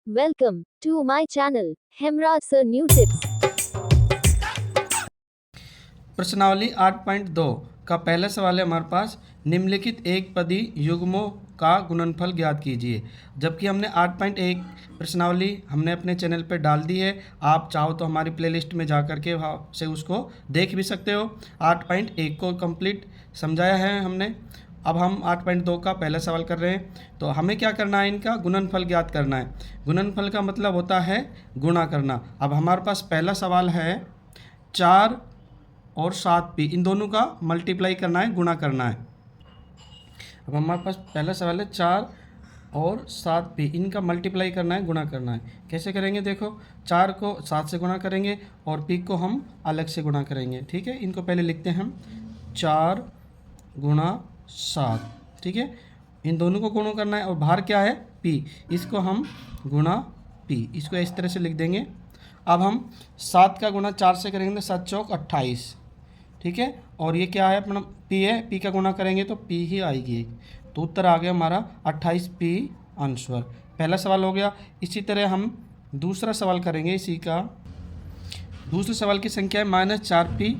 Welcome to my channel, Hemraj Sir New Tips. प्रश्नावली 8.2 का पहला सवाल है हमारे पास, निम्नलिखित एक पदी युग्मों का गुणनफल ज्ञात कीजिए। जबकि हमने 8.1 प्रश्नावली हमने अपने चैनल पर डाल दी है, आप चाहो तो हमारी प्लेलिस्ट में जा कर के वहाँ से उसको देख भी सकते हो। 8.1 को कंप्लीट समझाया है हमने। अब हम 8.2 का पहला सवाल कर रहे हैं। तो हमें क्या करना है, इनका गुणनफल ज्ञात करना है। गुणनफल का मतलब होता है गुणा करना। अब हमारे पास पहला सवाल है 4 और 7p, इन दोनों का मल्टीप्लाई करना है, गुणा करना है। अब हमारे पास पहला सवाल है 4 और 7p, इनका मल्टीप्लाई करना है, गुणा करना है। कैसे करेंगे देखो, 4 को 7 से गुणा करेंगे और p को हम अलग से गुणा करेंगे। ठीक है, इनको पहले लिखते हैं हम 4 गुणा 7। ठीक है, इन दोनों को गुणा करना है और बाहर क्या है p, इसको हम गुणा p, इसको इस तरह से लिख देंगे। अब हम 7 का गुणा 4 से करेंगे तो 7 चौक 28। ठीक है, और ये क्या है अपना p है, p का गुणा करेंगे तो p ही आएगी। तो उत्तर आ गया हमारा 28p आंसर। पहला सवाल हो गया। इसी तरह हम दूसरा सवाल करेंगे। इसी का दूसरे सवाल की संख्या है -4p,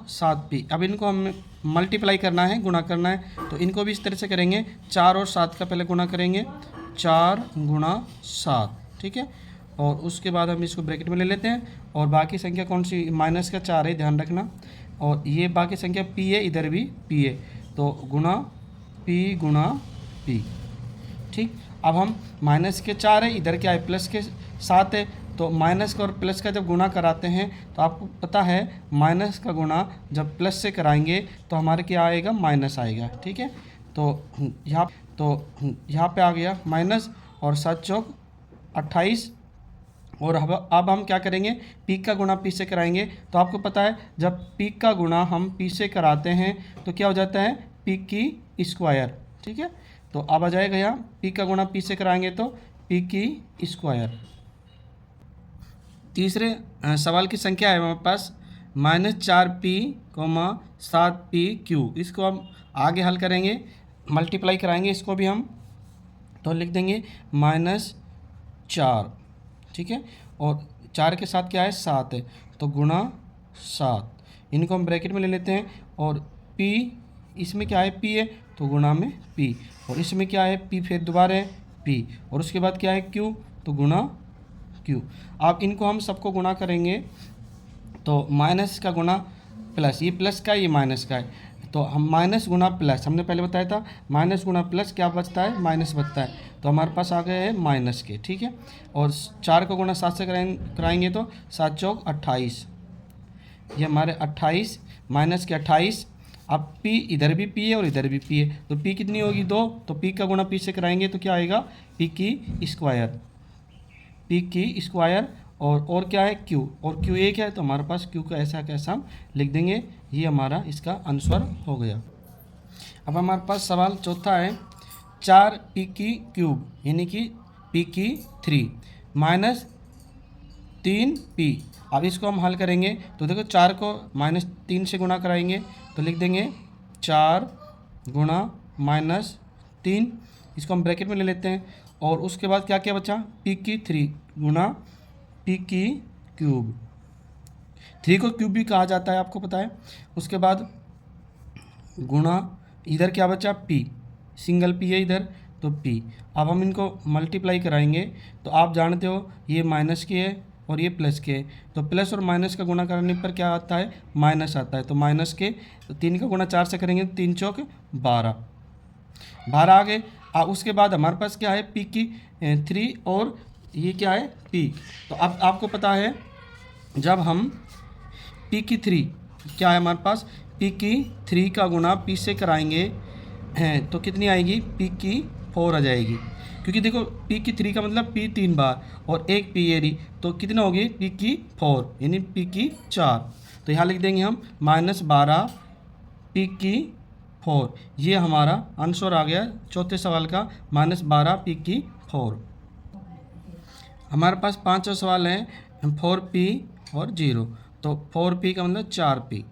7p। अब इनको हम मल्टीप्लाई करना है, गुणा करना है। तो इनको भी इस तरह से करेंगे, 4 और 7 का पहले गुणा करेंगे, 4 गुणा 7। ठीक है, और उसके बाद हम इसको ब्रैकेट में ले लेते हैं। और बाकी संख्या कौन सी, माइनस का 4 है, ध्यान रखना। और ये बाकी संख्या p है, इधर भी p है, तो गुणा p गुणा p। ठीक, अब हम माइनस के 4 है, इधर क्या है प्लस के 7 है, तो माइनस का और प्लस का जब गुणा कराते हैं तो आपको पता है माइनस का गुणा जब प्लस से कराएंगे तो हमारे क्या आएगा, माइनस आएगा। ठीक है, तो यहाँ पे आ गया माइनस और 7 चौक 28। और अब हम क्या करेंगे, पी का गुणा पी से कराएंगे। तो आपको पता है जब पी का गुणा हम पी से कराते हैं तो क्या हो जाता है, पी की स्क्वायर। ठीक है, तो अब आ जाएगा यहाँ पी का गुणा पी से कराएंगे तो पी की स्क्वायर। तीसरे सवाल की संख्या है हमारे पास -4p, 7pq। इसको हम आगे हल करेंगे, मल्टीप्लाई कराएंगे इसको भी हम, तो लिख देंगे -4। ठीक है, और 4 के साथ क्या है, 7 है, तो गुणा 7। इनको हम ब्रैकेट में ले लेते हैं। और p, इसमें क्या है p है, तो गुणा में p। और इसमें क्या है p, फिर दोबारा है p, और उसके बाद क्या है q, तो गुणा q। अब इनको हम सबको गुणा करेंगे तो माइनस का गुणा प्लस, ये प्लस का है, ये माइनस का है, तो हम माइनस गुणा प्लस, हमने पहले बताया था माइनस गुणा प्लस क्या बचता है, माइनस बचता है, तो हमारे पास आ गए हैं माइनस के। ठीक है, और 4 को गुणा 7 से कराएंगे तो 7 चौक 28, ये हमारे 28 माइनस के 28। अब p, इधर भी p है और इधर भी p है, तो p कितनी होगी, 2, तो p का गुणा p से कराएंगे तो क्या आएगा, p की स्क्वायर, p की स्क्वायर। और क्या है q, और q एक है, तो हमारे पास q का ऐसा कैसा हम लिख देंगे, ये हमारा इसका आंसर हो गया। अब हमारे पास सवाल चौथा है 4p की क्यूब, यानी कि p की 3 -3p। अब इसको हम हल करेंगे तो देखो 4 को -3 से गुणा कराएंगे तो लिख देंगे 4 गुणा -3, इसको हम ब्रैकेट में ले लेते हैं। और उसके बाद क्या क्या बचा, p की 3 गुणा p की क्यूब। 3 को क्यूब भी कहा जाता है, आपको पता है। उसके बाद गुणा, इधर क्या बचा p, सिंगल p है इधर, तो p। अब हम इनको मल्टीप्लाई कराएंगे तो आप जानते हो ये माइनस के है और ये प्लस के है, तो प्लस और माइनस का गुणा करने पर क्या आता है, माइनस आता है, तो माइनस के। तो 3 का गुणा 4 से करेंगे, 3 चौक 12, 12 आ गए। उसके बाद हमारे पास क्या है, p की 3 और ये क्या है p। तो अब आपको पता है जब हम p की 3 क्या है हमारे पास, p की 3 का गुणा p से कराएंगे तो कितनी आएगी, p की 4 आ जाएगी। क्योंकि देखो p की 3 का मतलब p 3 बार और एक p एरी, तो कितना होगी, p की 4, यानी p की 4। तो यहाँ लिख देंगे हम -12 p की 4। ये हमारा आंसर आ गया चौथे सवाल का, -12 p की 4। हमारे पास पांचवा सवाल है 4p और 0। तो 4p का मतलब 4p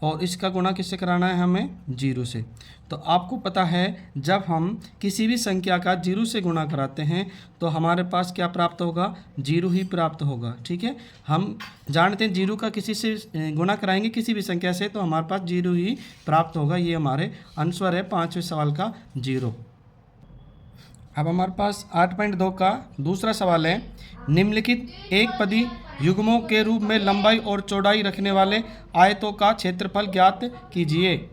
और इसका गुणा किससे कराना है हमें, 0 से। तो आपको पता है जब हम किसी भी संख्या का 0 से गुणा कराते हैं तो हमारे पास क्या प्राप्त होगा, 0 ही प्राप्त होगा। ठीक है, हम जानते हैं 0 का किसी से गुणा कराएंगे किसी भी संख्या से तो हमारे पास 0 ही प्राप्त होगा। ये हमारे आंसर है 5वें सवाल का 0। अब हमारे पास 8.2 का दूसरा सवाल है, निम्नलिखित एक पदी युग्मों के रूप में लंबाई और चौड़ाई रखने वाले आयतों का क्षेत्रफल ज्ञात कीजिए।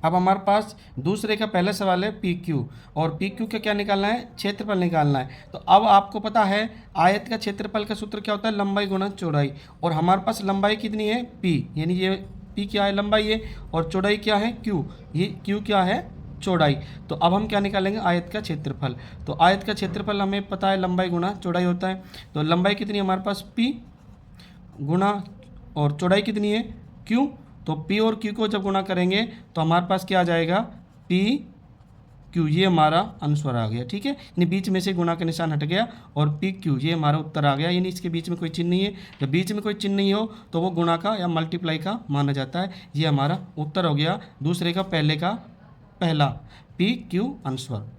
अब हमारे पास दूसरे का पहला सवाल है पी क्यू, और पी क्यू का क्या निकालना है, क्षेत्रफल निकालना है। तो अब आपको पता है आयत का क्षेत्रफल का सूत्र क्या होता है, लंबाई गुणा चौड़ाई, और हमारे पास लंबाई कितनी है पी, यानी ये पी क्या है, लंबाई है, और चौड़ाई क्या है क्यू, ये क्यू क्या है, चौड़ाई। तो अब हम क्या निकालेंगे, आयत का क्षेत्रफल। तो आयत का क्षेत्रफल हमें पता है लंबाई गुणा चौड़ाई होता है। तो लंबाई कितनी है हमारे पास पी गुणा, और चौड़ाई कितनी है क्यू। तो पी और क्यू को जब गुणा करेंगे तो हमारे पास क्या आ जाएगा, पी क्यू, ये हमारा आंसर आ गया। ठीक है, यानी बीच में से गुणा का निशान हट गया और पी क्यू ये हमारा उत्तर आ गया, यानी इसके बीच में कोई चिन्ह नहीं है। जब बीच में कोई चिन्ह नहीं हो तो वो गुणा का या मल्टीप्लाई का माना जाता है। ये हमारा उत्तर हो गया दूसरे का पहले का पहला, पी क्यू आंसर।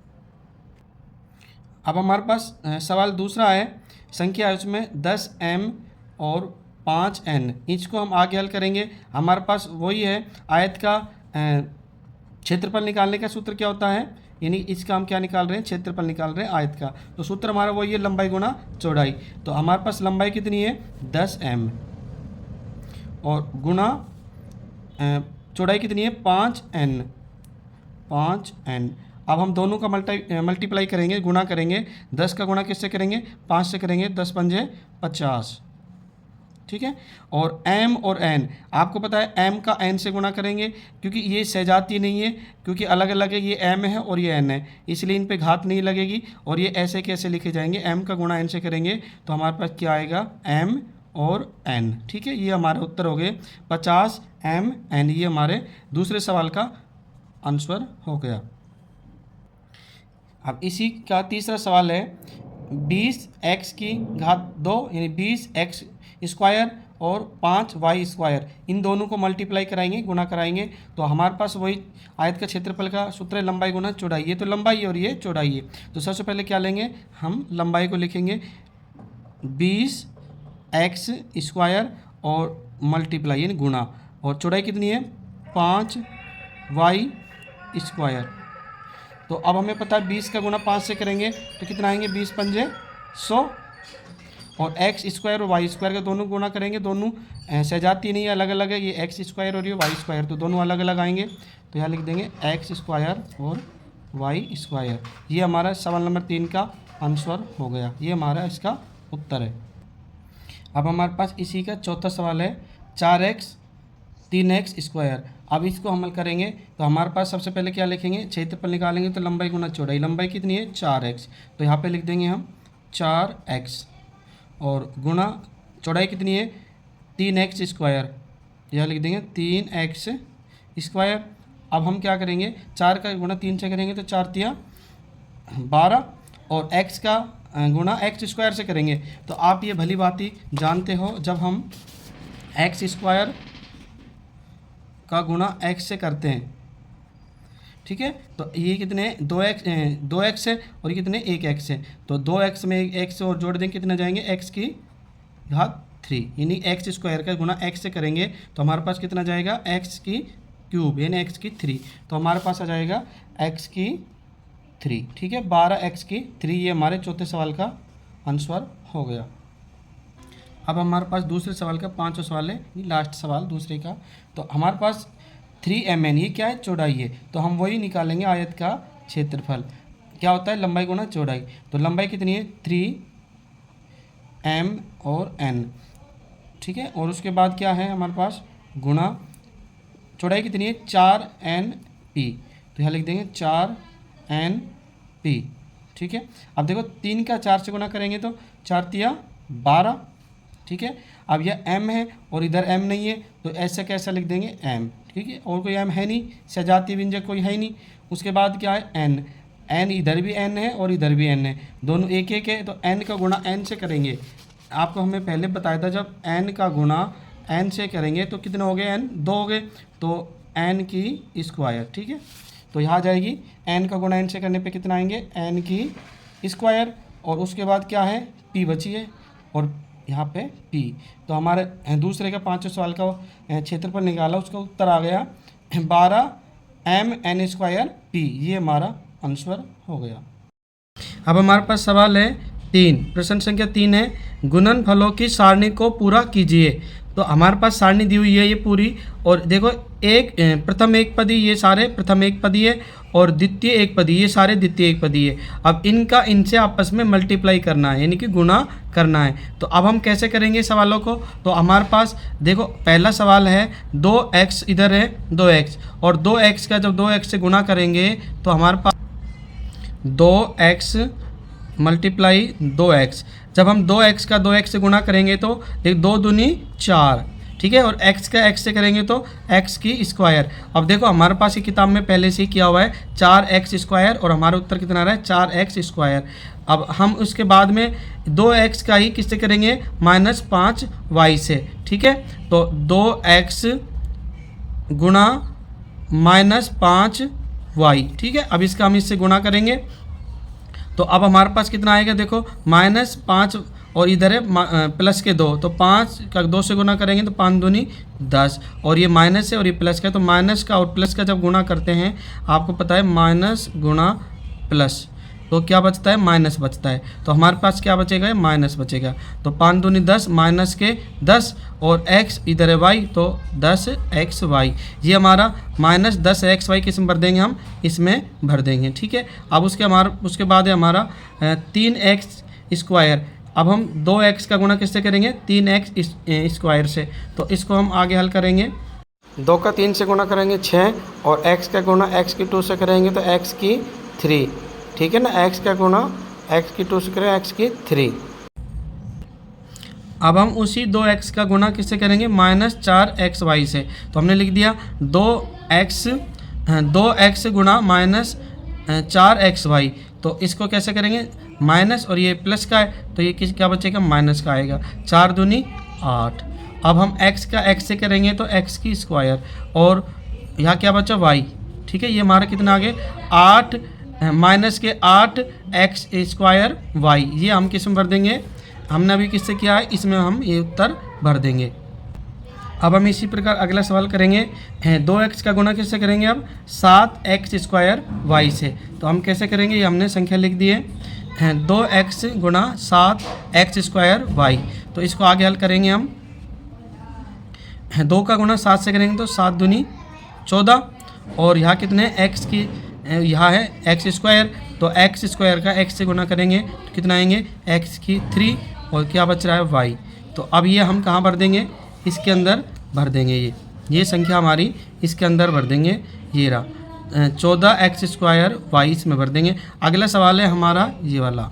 अब हमारे पास सवाल दूसरा है, संख्या है उसमें 10m और 5n, इसको हम आगे हल करेंगे। हमारे पास वही है, आयत का क्षेत्रफल निकालने का सूत्र क्या होता है, यानी इसका हम क्या निकाल रहे हैं, क्षेत्रफल निकाल रहे हैं आयत का। तो सूत्र हमारा वही है लंबाई गुणा चौड़ाई। तो हमारे पास लंबाई कितनी है 10m और गुणा चौड़ाई कितनी है 5n। अब हम दोनों का मल्टीप्लाई करेंगे, गुणा करेंगे। 10 का गुणा किससे करेंगे, 5 से करेंगे, 10 पंजे 50। ठीक है, और m और n, आपको पता है m का n से गुणा करेंगे क्योंकि ये सजाती नहीं है, क्योंकि अलग अलग है, ये m है और ये n है, इसलिए इन पे घात नहीं लगेगी। और ये ऐसे कैसे लिखे जाएंगे, m का गुणा n से करेंगे तो हमारे पास क्या आएगा, m और n। ठीक है, ये हमारे उत्तर हो गए 50 m n, ये हमारे दूसरे सवाल का आंसर हो गया। अब इसी का तीसरा सवाल है, 20x की घात 2 यानी 20x स्क्वायर और 5y स्क्वायर, इन दोनों को मल्टीप्लाई कराएंगे, गुणा कराएंगे। तो हमारे पास वही आयत का क्षेत्रफल का सूत्र है लंबाई गुणा चौड़ाई। ये तो लंबाई है और ये चौड़ाई है। तो सबसे पहले क्या लेंगे, हम लंबाई को लिखेंगे 20x स्क्वायर और मल्टीप्लाई यानी गुणा, और चौड़ाई कितनी है 5y स्क्वायर। तो अब हमें पता है 20 का गुणा 5 से करेंगे तो कितना आएंगे, 20 पंजे 100, और एक्स स्क्वायर और वाई स्क्वायर का दोनों गुणा करेंगे, दोनों सजाती नहीं है, अलग अलग है, ये एक्स स्क्वायर और ये वाई स्क्वायर, तो दोनों अलग अलग आएंगे। तो यहाँ लिख देंगे एक्स स्क्वायर और वाई स्क्वायर। ये हमारा सवाल नंबर 3 का आंसर हो गया, ये हमारा इसका उत्तर है। अब हमारे पास इसी का चौथा सवाल है, 4x 3x स्क्वायर। अब इसको हम हल करेंगे तो हमारे पास सबसे पहले क्या लिखेंगे, क्षेत्रफल निकालेंगे तो लंबाई गुना चौड़ाई। लंबाई कितनी है 4x, तो यहाँ पे लिख देंगे हम 4x, और गुणा चौड़ाई कितनी है 3x स्क्वायर, यह लिख देंगे 3x स्क्वायर। अब हम क्या करेंगे, 4 का गुणा 3 से करेंगे तो 4 तिया 12, और x का गुणा x स्क्वायर से करेंगे। तो आप ये भली भांति जानते हो, जब हम x स्क्वायर का गुणा x से करते हैं, ठीक है, तो ये कितने 2x है और ये कितने 1x है, तो 2x में 1x और जोड़ देंगे, कितने जाएंगे x की घात 3, यानी x स्क्वायर का गुणा x से करेंगे तो हमारे पास कितना जाएगा x की क्यूब यानी x की 3, तो हमारे पास आ जाएगा x की 3। ठीक है, 12x की 3, ये हमारे चौथे सवाल का आंसर हो गया। अब हमारे पास दूसरे सवाल का 5वां सवाल है, ये लास्ट सवाल दूसरे का। तो हमारे पास 3mn, ये क्या है चौड़ाई है, तो हम वही निकालेंगे आयत का क्षेत्रफल। क्या होता है लंबाई गुना चौड़ाई, तो लंबाई कितनी है 3m और n, ठीक है, और उसके बाद क्या है हमारे पास गुणा चौड़ाई कितनी है 4np, तो यहाँ लिख देंगे 4np। ठीक है, अब देखो 3 का 4 से गुणा करेंगे तो 4 तिया 12। ठीक है, अब यह m है और इधर m नहीं है, तो ऐसा कैसा लिख देंगे m। ठीक है, और कोई m है नहीं, सजातीय व्यंजक कोई है नहीं। उसके बाद क्या है n इधर भी n है और इधर भी n है, दोनों एक एक है, तो n का गुणा n से करेंगे। आपको हमें पहले बताया था, जब n का गुणा n से करेंगे तो कितने हो गए, n 2 हो गए, तो n की स्क्वायर, ठीक है। तो यहाँ जाएगी n का गुणा n से करने पे कितना आएंगे, n की स्क्वायर, और उसके बाद क्या है, p बची है, और यहाँ पे p। तो हमारे दूसरे का 5वें सवाल का क्षेत्रफल निकाला, उसका उत्तर आ गया 12 mn² p। ये हमारा आंसर हो गया। अब हमारे पास सवाल है 3, प्रश्न संख्या 3 है, गुणनफलों की सारणी को पूरा कीजिए। तो हमारे पास सारणी दी हुई है ये पूरी, और देखो प्रथम एक पदी ये सारे प्रथम एक पदी है, और द्वितीय एक पदी ये सारे द्वितीय एक पदी है। अब इनसे आपस में मल्टीप्लाई करना है, यानी कि गुणा करना है। तो अब हम कैसे करेंगे सवालों को, तो हमारे पास देखो पहला सवाल है 2x इधर है 2x, और 2x का जब 2x से गुणा करेंगे तो हमारे पास 2x मल्टीप्लाई 2x। जब हम 2x का 2x से गुणा करेंगे तो देख 2 दूनी 4, ठीक है, और x का x से करेंगे तो x की स्क्वायर। अब देखो हमारे पास ये किताब में पहले से ही किया हुआ है 4x², और हमारा उत्तर कितना आ रहा है 4x²। अब हम उसके बाद में 2x का ही किससे करेंगे, -5y से, ठीक है। तो 2x गुणा -5y, ठीक है। अब इसका हम इससे गुणा करेंगे तो अब हमारे पास कितना आएगा, देखो -5 और इधर है प्लस के 2, तो 5 का 2 से गुणा करेंगे तो 5 दूनी 10, और ये माइनस है और ये प्लस का, तो माइनस का और प्लस का जब गुणा करते हैं आपको पता है माइनस गुणा प्लस, तो क्या बचता है, माइनस बचता है। तो हमारे पास क्या बचेगा, माइनस बचेगा। तो 5 दूनी 10, माइनस के 10, और x इधर है y, तो 10xy। ये हमारा -10xy किस में भर देंगे, हम इसमें भर देंगे, ठीक है। अब उसके बाद है हमारा 3x²। अब हम 2x का गुणा किससे करेंगे, 3x² से। तो इसको हम आगे हल करेंगे, 2 का 3 से गुणा करेंगे 6, और x का गुणा x की 2 से करेंगे तो x की 3, ठीक है ना। x का गुणा x की 2 से करें x की 3। अब हम उसी 2x का गुणा किससे करेंगे, -4xy से। तो हमने लिख दिया 2x गुणा -4xy। तो इसको कैसे करेंगे, माइनस, और ये प्लस का है तो ये क्या बचेगा, माइनस का आएगा। 4 दूनी 8। अब हम x का x से करेंगे तो x की स्क्वायर, और यहाँ क्या बचा, y, ठीक है। ये हमारा कितना आ गया, 8 -8x²y। ये हम किस में भर देंगे, हमने अभी किससे किया है, इसमें हम ये उत्तर भर देंगे। अब हम इसी प्रकार अगला सवाल करेंगे, 2x का गुणा किससे करेंगे, अब 7x² से। तो हम कैसे करेंगे, ये हमने संख्या लिख दी है, 2x गुणा 7x²y। तो इसको आगे हल करेंगे हम, 2 का गुणा 7 से करेंगे तो 7 दूनी 14, और यहाँ कितने x की, यहाँ है x², तो x² का x से गुणा करेंगे तो कितना आएंगे, x की 3, और क्या बच रहा है, y। तो अब ये हम कहाँ भर देंगे, इसके अंदर भर देंगे। ये संख्या हमारी इसके अंदर भर देंगे, ये रहा 14x² इसमें भर देंगे। अगला सवाल है हमारा ये वाला।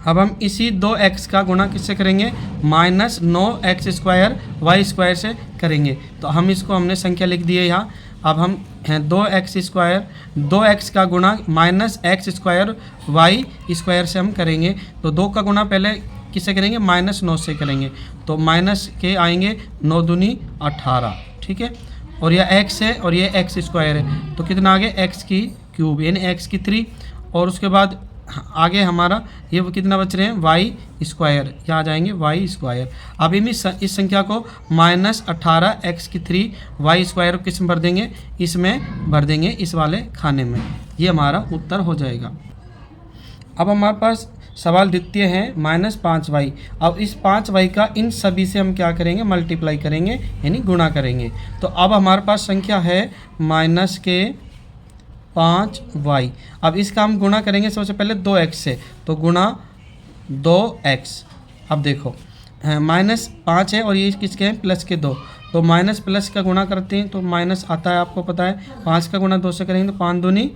अब हम इसी 2x का गुणा किससे करेंगे, -9x² से करेंगे। तो हम इसको हमने संख्या लिख दी है यहाँ। अब हम 2x का गुणा -x² से हम करेंगे। तो 2 का गुणा पहले किससे करेंगे, -9 से करेंगे। तो माइनस के आएंगे 9 दूनी 18, ठीक है। और यह x है और ये x² है, तो कितना आगे, x की क्यूब यानी x की 3, और उसके बाद आगे हमारा ये कितना बच रहे हैं, y², यहाँ आ जाएंगे y²। अब इस संख्या को -18x की 3 y² किस में भर देंगे, इसमें भर देंगे, इस वाले खाने में। ये हमारा उत्तर हो जाएगा। अब हमारे पास सवाल द्वितीय है -5y। अब इस 5y का इन सभी से हम क्या करेंगे, मल्टीप्लाई करेंगे यानी गुणा करेंगे। तो अब हमारे पास संख्या है -5y। अब इसका हम गुणा करेंगे सबसे पहले 2x से, तो गुणा 2x। अब देखो -5 है और ये किसके हैं, प्लस के 2, तो माइनस प्लस का गुणा करते हैं तो माइनस आता है, आपको पता है। 5 का गुणा 2 से करेंगे तो 5 दूनी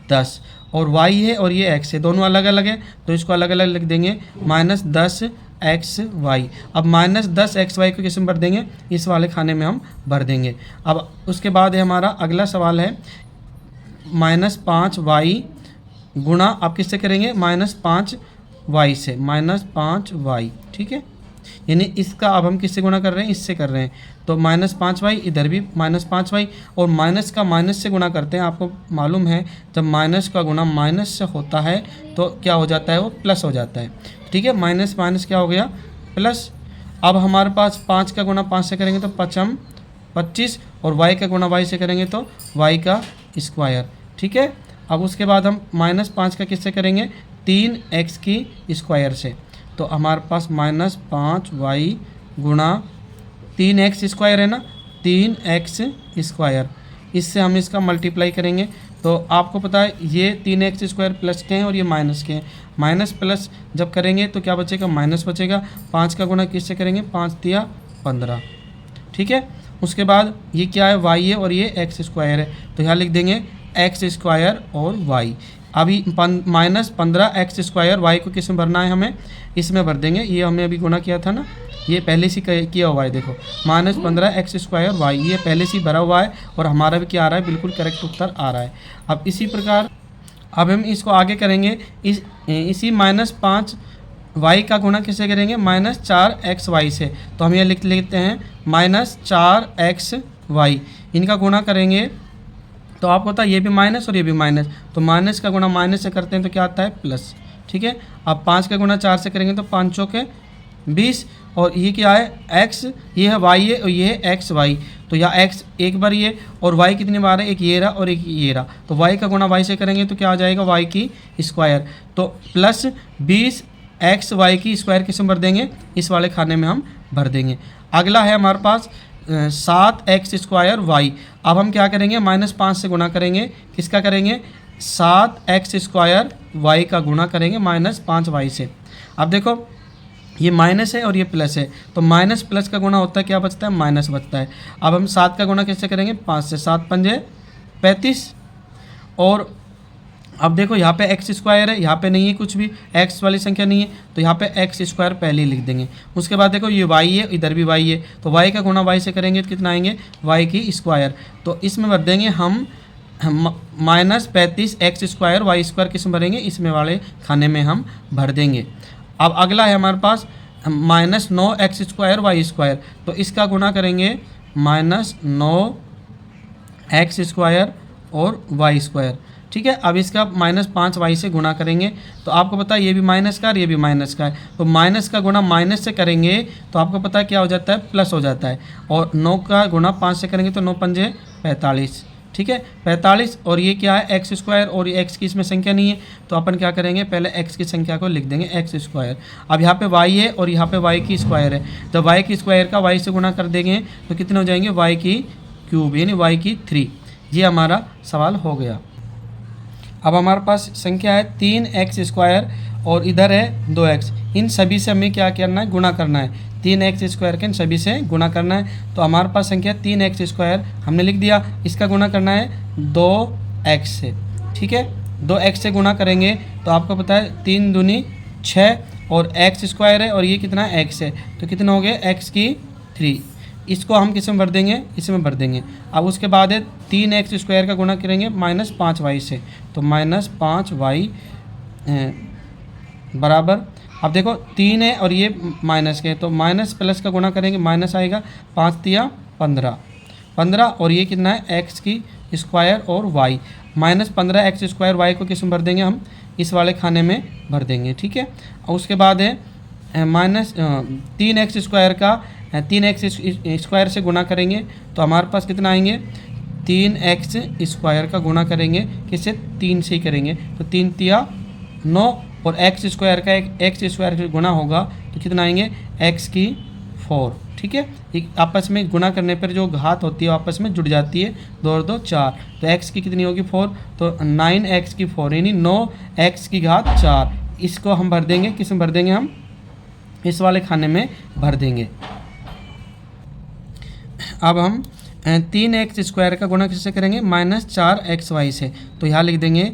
10, और y है और ये x है, दोनों अलग अलग है तो इसको अलग अलग लिख देंगे, -10xy। अब -10xy को किस में भर देंगे, इस वाले खाने में हम भर देंगे। अब उसके बाद है हमारा अगला सवाल है -5y गुणा, आप किससे करेंगे, -5y से, -5y, ठीक है। यानी इसका अब हम किससे गुणा कर रहे हैं, इससे कर रहे हैं। तो -5y, इधर भी -5y, और माइनस का माइनस से गुणा करते हैं। आपको मालूम है जब माइनस का गुणा माइनस से होता है तो क्या हो जाता है, वो प्लस हो जाता है। ठीक है, माइनस माइनस क्या हो गया, प्लस। अब हमारे पास 5 का गुणा 5 से करेंगे तो 5 25, और y का गुणा y से करेंगे तो y का स्क्वायर। ठीक है, अब उसके बाद हम -5 का किससे करेंगे, 3x की स्क्वायर से। तो हमारे पास -5y गुणा 3x स्क्वायर है ना, 3x स्क्वायर, इससे हम इसका मल्टीप्लाई करेंगे। तो आपको पता है ये 3x स्क्वायर प्लस के हैं और ये माइनस के हैं। माइनस प्लस जब करेंगे तो क्या बचेगा, माइनस बचेगा। 5 का गुणा किससे करेंगे, 5 तिया 15। ठीक है, उसके बाद ये क्या है, y है और ये x स्क्वायर है, तो यहाँ लिख देंगे x स्क्वायर और y। अभी -15x स्क्वायर, y को किस में भरना है, हमें इसमें भर देंगे। ये हमने अभी गुणा किया था ना, ये पहले से किया हुआ है। देखो -15x स्क्वायर y, ये पहले से भरा हुआ है और हमारा भी क्या आ रहा है, बिल्कुल करेक्ट उत्तर आ रहा है। अब इसी प्रकार अब हम इसको आगे करेंगे। इसी -5y का गुणा किससे करेंगे, -4xy से। तो हम ये लिख लेते हैं -4xy, इनका गुणा करेंगे तो आपको पता है ये भी माइनस और ये भी माइनस, तो माइनस का गुणा माइनस से करते हैं तो क्या आता है, प्लस। ठीक है, अब 5 का गुणा 4 से करेंगे तो 5 चौके 20, और ये क्या है, x, ये है y है और ये है एक्स वाई। तो यहाँ x एक बार ये, और y कितनी बार है, एक ये रहा और एक ये रहा। तो y का गुणा y से करेंगे तो क्या आ जाएगा, y की स्क्वायर। तो प्लस 20 एक्स वाई की स्क्वायर किस में भर देंगे, इस वाले खाने में हम भर देंगे। अगला है हमारे पास 7x स्क्वायर वाई। अब हम क्या करेंगे, -5 से गुणा करेंगे। किसका करेंगे, 7x स्क्वायर वाई का गुणा करेंगे -5y से। अब देखो ये माइनस है और ये प्लस है, तो माइनस प्लस का गुणा होता है, क्या बचता है, माइनस बचता है। अब हम 7 का गुणा कैसे करेंगे, 5 से। 7 पंजे 35, और अब देखो यहाँ पे एक्स स्क्वायर है, यहाँ पे नहीं है कुछ भी, एक्स वाली संख्या नहीं है, तो यहाँ पे एक्स स्क्वायर पहले ही लिख देंगे। उसके बाद देखो ये वाई है, इधर भी वाई है, तो वाई का गुणा वाई से करेंगे तो कितना आएंगे, वाई की स्क्वायर। तो इसमें भर देंगे हम -35 एक्स स्क्वायर वाई स्क्वायर, किस में भरेंगे, इसमें वाले खाने में हम भर देंगे। अब अगला है हमारे पास -9 एक्स स्क्वायर वाई स्क्वायर, तो इसका गुणा करेंगे -9 एक्स स्क्वायर और वाई स्क्वायर। ठीक है, अब इसका -5y से गुणा करेंगे, तो आपको पता है ये भी माइनस का और ये भी माइनस का है, तो माइनस का गुणा माइनस से करेंगे तो आपको पता है क्या हो जाता है, प्लस हो जाता है। और 9 का गुणा 5 से करेंगे तो 9 पंजे 45। ठीक है, 45, और ये क्या है, एक्स स्क्वायर, और ये एक्स की इसमें संख्या नहीं है, तो अपन क्या करेंगे, पहले एक्स की संख्या को लिख देंगे एक्स स्क्वायर। अब यहाँ पे वाई है और यहाँ पे वाई की स्क्वायर है, जब वाई की स्क्वायर का वाई से गुणा कर देंगे तो कितने हो जाएंगे, वाई की क्यूब, यानी वाई की 3। ये हमारा सवाल हो गया। अब हमारे पास संख्या है 3x स्क्वायर और इधर है 2x, इन सभी से हमें क्या करना है, गुणा करना है। 3x स्क्वायर के इन सभी से गुणा करना है, तो हमारे पास संख्या 3x स्क्वायर हमने लिख दिया, इसका गुणा करना है 2x से। ठीक है, 2x से गुणा करेंगे तो आपको पता है 3 दूनी 6, और x स्क्वायर है और ये कितना x है, तो कितना हो गया, x की 3। इसको हम किस में भर देंगे, इसमें भर देंगे। अब उसके बाद है 3x स्क्वायर का गुणा करेंगे -5y से, तो -5y बराबर, अब देखो 3 है और ये माइनस के, तो माइनस प्लस का गुणा करेंगे, माइनस आएगा 5 तिया 15, और ये कितना है, x की स्क्वायर और y। -15 एक्स स्क्वायर वाई को किस में भर देंगे, हम इस वाले खाने में भर देंगे। ठीक है, और उसके बाद है -3x स्क्वायर का 3x स्क्वायर से गुणा करेंगे तो हमारे पास कितना आएंगे, 3x स्क्वायर का गुणा करेंगे किससे, 3 से ही करेंगे, तो 3 तिया 9, और x स्क्वायर का एक x स्क्वायर से गुणा होगा तो कितना आएंगे, x की 4। ठीक है, एक आपस में गुणा करने पर जो घात होती है आपस में जुड़ जाती है, 2 और 2 4, तो x की कितनी होगी 4, तो 9x की 4, यानी 9x की घात 4। इसको हम भर देंगे, किस में भर देंगे, हम इस वाले खाने में भर देंगे। अब हम 3x स्क्वायर का गुणा किससे करेंगे, -4xy से, तो यहाँ लिख देंगे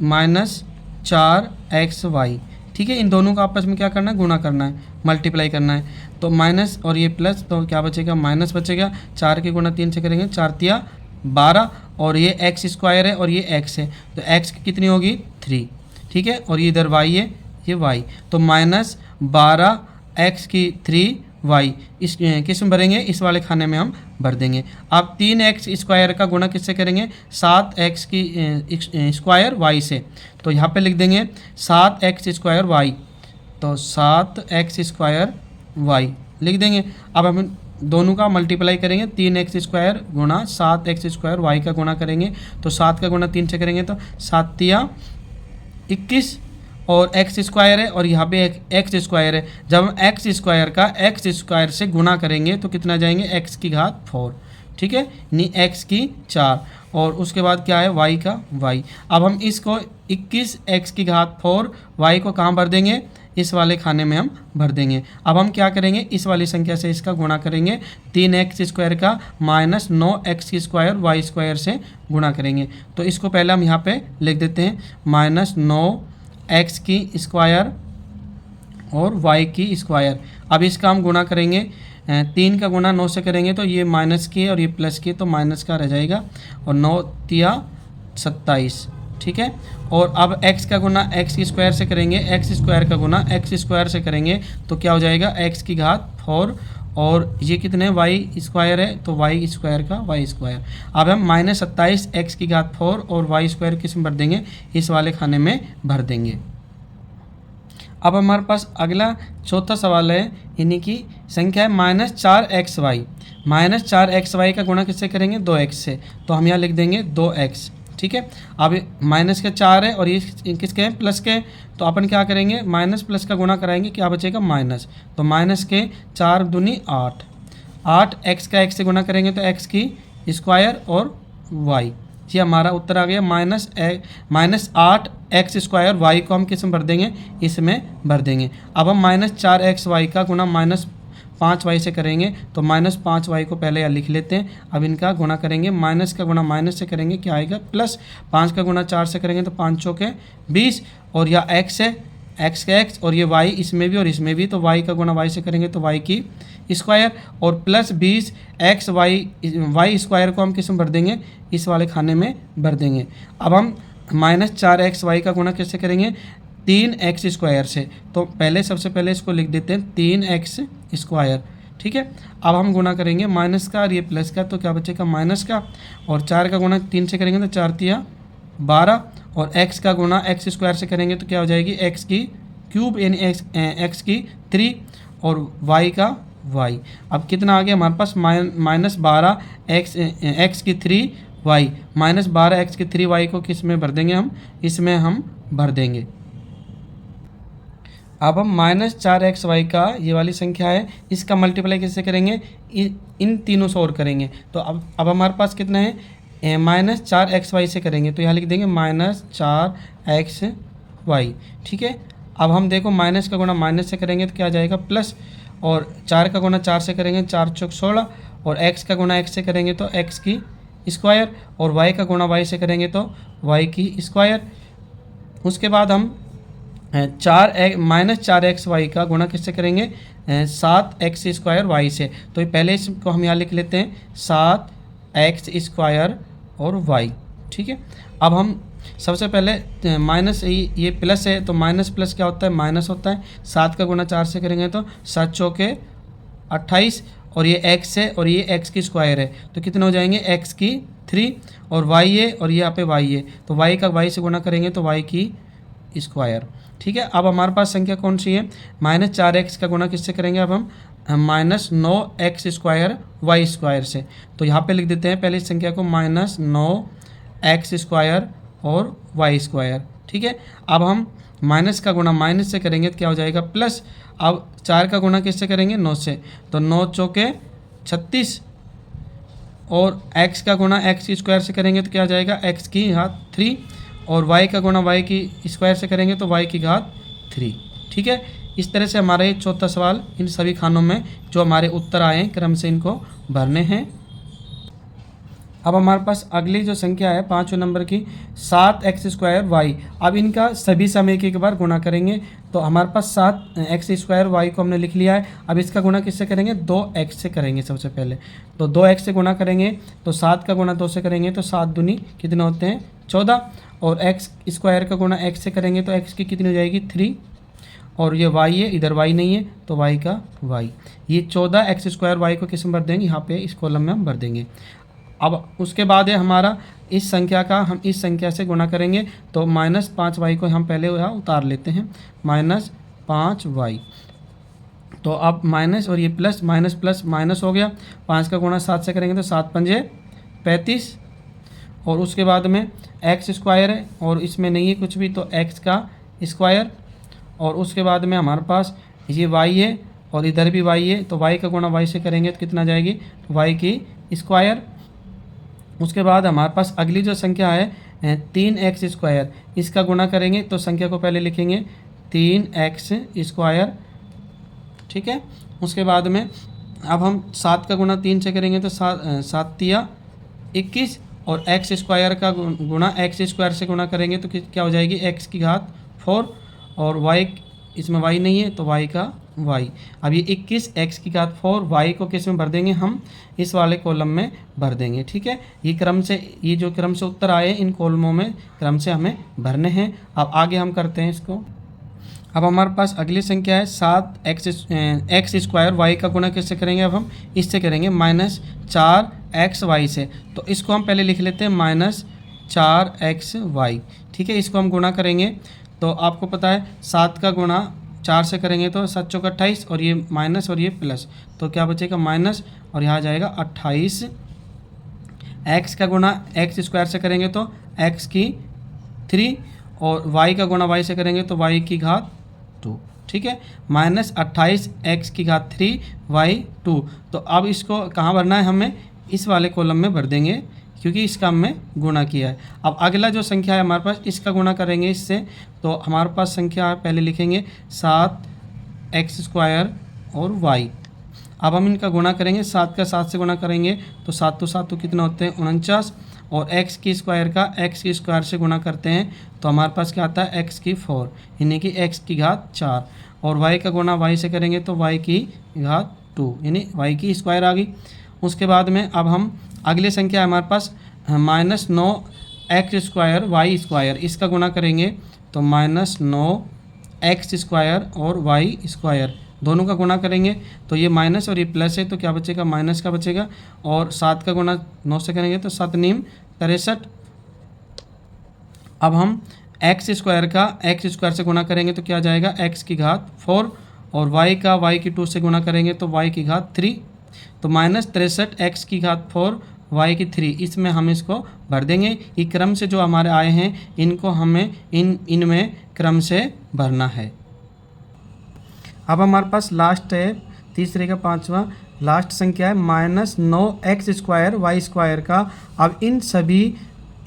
-4xy। ठीक है, इन दोनों का आपस में क्या करना है, गुणा करना है, मल्टीप्लाई करना है, तो माइनस और ये प्लस, तो क्या बचेगा, माइनस बचेगा। 4 के गुणा 3 से करेंगे, 4 तिया 12, और ये एक्स स्क्वायर है और ये एक्स है, तो एक्स की कितनी होगी, 3। ठीक है, और ये इधर वाई है, ये वाई, तो -12 एक्स की 3y इस किस में भरेंगे, इस वाले खाने में हम भर देंगे। अब 3x स्क्वायर का गुणा किससे करेंगे, 7x की स्क्वायर y से। तो यहाँ पे लिख देंगे 7x स्क्वायर y, तो 7x स्क्वायर y लिख देंगे। अब हम दोनों का मल्टीप्लाई करेंगे, 3x स्क्वायर गुणा 7x स्क्वायर y का गुणा करेंगे, तो 7 का गुणा 3 से करेंगे तो 7 तिया 21 और x स्क्वायर है और यहाँ पे x स्क्वायर है। जब हम x स्क्वायर का x स्क्वायर से गुणा करेंगे तो कितना जाएंगे, x की घात 4, ठीक है, यानी x की 4 और उसके बाद क्या है y का y। अब हम इसको 21 x की घात 4 y को कहाँ भर देंगे, इस वाले खाने में हम भर देंगे। अब हम क्या करेंगे, इस वाली संख्या से इसका गुणा करेंगे, 3x स्क्वायर का minus 9x square y square से गुणा करेंगे। तो इसको पहले हम यहाँ पे लिख देते हैं, माइनस 9x की स्क्वायर और y की स्क्वायर। अब इसका हम गुणा करेंगे, 3 का गुणा 9 से करेंगे तो ये माइनस की और ये प्लस की, तो माइनस का रह जाएगा और 9 तिया 27, ठीक है। और अब x का गुना x की स्क्वायर से करेंगे, x स्क्वायर का गुना x स्क्वायर से करेंगे तो क्या हो जाएगा, x की घात 4 और ये कितने y स्क्वायर है तो y स्क्वायर का y स्क्वायर। अब हम माइनस 27 x की घात 4 और y स्क्वायर किस में भर देंगे, इस वाले खाने में भर देंगे। अब हमारे पास अगला चौथा सवाल है, यानी कि संख्या है -4xy। -4xy का गुणा किससे करेंगे, 2x से, तो हम यहाँ लिख देंगे 2x, ठीक है। अब माइनस के 4 है और ये किसके हैं, प्लस के, तो अपन क्या करेंगे, माइनस प्लस का गुणा कराएंगे, क्या बचेगा माइनस, तो माइनस के 4 दूनी 8, 8 x का x से गुणा करेंगे तो x की स्क्वायर और y, ये हमारा उत्तर आ गया। -8x स्क्वायर y को हम किस में भर देंगे, इसमें भर देंगे। अब हम -4xy का गुणा -5y से करेंगे तो -5y को पहले यहाँ लिख लेते हैं। अब इनका गुणा करेंगे, माइनस का गुणा माइनस से करेंगे क्या आएगा, प्लस, 5 का गुणा 4 से करेंगे तो 5 चौके 20 और यह x है, x का x और ये y इसमें भी और इसमें भी, तो y का गुणा y से करेंगे तो y की स्क्वायर और प्लस 20 x y स्क्वायर को हम किस में भर देंगे, इस वाले खाने में भर देंगे। अब हम -4xy का गुणा कैसे करेंगे, 3x स्क्वायर से, तो पहले सबसे पहले इसको लिख देते हैं 3x स्क्वायर, ठीक है। अब हम गुणा करेंगे माइनस का और ये प्लस का, तो क्या बचेगा माइनस का, और 4 का गुणा 3 से करेंगे तो 4 तिया 12 और x का गुणा x स्क्वायर से करेंगे तो क्या हो जाएगी, x की क्यूब यानी x की 3 और y का y। अब कितना आ गया हमारे पास, -12 x की 3y, -12 x की 3y को किस में भर देंगे हम, इसमें हम भर देंगे। अब हम -4xy का ये वाली संख्या है, इसका मल्टीप्लाई कैसे करेंगे, इन तीनों से और करेंगे, तो अब हमारे पास कितना है, -4xy से करेंगे तो यहाँ लिख देंगे -4xy, ठीक है। अब हम देखो माइनस का गुणा माइनस से करेंगे तो क्या आ जाएगा, प्लस, और 4 का गुणा 4 से करेंगे 4 चौक 16 और x का गुणा x से करेंगे तो x की स्क्वायर और y का गुणा y से करेंगे तो y की स्क्वायर। उसके बाद हम -4xy का गुणा किससे करेंगे, 7x स्क्वायर y से, तो पहले इसको हम यहाँ लिख लेते हैं 7x स्क्वायर और y, ठीक है। अब हम सबसे पहले माइनस, ये प्लस है तो माइनस प्लस क्या होता है, माइनस होता है। 7 का गुणा 4 से करेंगे तो 7 चौके 28 और ये x है और ये x की स्क्वायर है, तो कितने हो जाएंगे, x की 3 और y है और ये यहाँ पे y है, तो y का y से गुणा करेंगे तो y की स्क्वायर, ठीक है। अब हमारे पास संख्या कौन सी है, -4x का गुणा किससे करेंगे, अब हम -9x स्क्वायर y स्क्वायर से, तो यहाँ पे लिख देते हैं पहले इस संख्या को -9x स्क्वायर और y स्क्वायर, ठीक है। अब हम माइनस का गुणा माइनस से करेंगे तो क्या हो जाएगा, प्लस। अब 4 का गुणा किससे करेंगे, 9 से, तो 9 चौके 36 और x का गुणा x स्क्वायर से करेंगे तो क्या हो जाएगा, x की घात 3 और y का गुणा y की स्क्वायर से करेंगे तो y की घात 3, ठीक है। इस तरह से हमारा ये चौथा सवाल इन सभी खानों में जो हमारे उत्तर आए हैं क्रम से इनको भरने हैं। अब हमारे पास अगली जो संख्या है 5वें नंबर की 7x स्क्वायर y। अब इनका सभी समय एक बार गुणा करेंगे, तो हमारे पास 7x स्क्वायर y को हमने लिख लिया है। अब इसका गुणा किससे करेंगे, 2x से करेंगे सबसे पहले, तो 2x से गुणा करेंगे तो 7 का गुणा 2 से करेंगे तो 7 दूनी कितने होते हैं 14 और x स्क्वायर का गुणा x से करेंगे तो x की कितनी हो जाएगी 3 और ये y है, इधर y नहीं है तो y का y। ये 14x² y को किस में भर देंगे, यहाँ पे इस कॉलम में हम भर देंगे। अब उसके बाद है हमारा इस संख्या का हम इस संख्या से गुणा करेंगे, तो -5y को हम पहले यहाँ उतार लेते हैं, -5y। तो अब माइनस और ये प्लस माइनस हो गया, 5 का गुणा 7 से करेंगे तो 7 पंजे 35, और उसके बाद में x² है और इसमें नहीं है कुछ भी तो x का स्क्वायर, और उसके बाद में हमारे पास ये y है और इधर भी y है, तो y का गुणा y से करेंगे तो कितना जाएगी, y की स्क्वायर। उसके बाद हमारे पास अगली जो संख्या है 3x², इसका गुणा करेंगे तो संख्या को पहले लिखेंगे 3x², ठीक है। उसके बाद में अब हम 7 का गुणा 3 से करेंगे तो 7 तिया 21, और x² का गुणा x² से गुणा करेंगे तो क्या हो जाएगी, x की घात 4, और y इसमें y नहीं है तो y का y। अब ये 21 x की घात 4 y को किस में भर देंगे, हम इस वाले कॉलम में भर देंगे, ठीक है। ये क्रम से, ये जो क्रम से उत्तर आए इन कॉलमों में क्रम से हमें भरने हैं। अब आगे हम करते हैं इसको। अब हमारे पास अगली संख्या है 7x² y का गुणा किससे करेंगे, अब हम इससे करेंगे -4xy से। तो इसको हम पहले लिख लेते हैं -4xy, ठीक है। इसको हम गुणा करेंगे तो आपको पता है 7 का गुणा 4 से करेंगे तो 7 चौका 28, और ये माइनस और ये प्लस, तो क्या बचेगा माइनस, और यहाँ जाएगा 28। x का गुणा x² से करेंगे तो x की 3, और y का गुणा y से करेंगे तो y की घात 2, ठीक है। -28 x की घात 3 y 2। तो अब इसको कहाँ भरना है, हमें इस वाले कॉलम में भर देंगे क्योंकि इसका हमने गुणा किया है। अब अगला जो संख्या है हमारे पास, इसका गुणा करेंगे इससे, तो हमारे पास संख्या पहले लिखेंगे 7x² और y। अब हम इनका गुणा करेंगे, 7 का 7 से गुणा करेंगे तो 7 तो कितना होते हैं 49, और x की स्क्वायर का x की स्क्वायर से गुणा करते हैं तो हमारे पास क्या आता है x की 4, यानी कि x की घात 4, और y का गुणा y से करेंगे तो y की घात 2, यानी y की स्क्वायर आ गई। उसके बाद में अब हम अगली संख्या है हमारे पास -9x² y², इसका गुणा करेंगे तो -9x² और y², दोनों का गुणा करेंगे तो ये माइनस और ये प्लस है तो क्या बचेगा, माइनस का बचेगा, और 7 का गुणा 9 से करेंगे तो 7 9 63। अब हम x² का x² से गुणा करेंगे तो क्या जाएगा, x की घात 4, और y का y की 2 से गुणा करेंगे तो y की घात 3, तो -63 x की घात 4 y की 3, इसमें हम इसको भर देंगे। ये क्रम से जो हमारे आए हैं इनको हमें इनमें क्रम से भरना है। अब हमारे पास लास्ट है तीसरे का 5वां लास्ट संख्या है -9x² y² का। अब इन सभी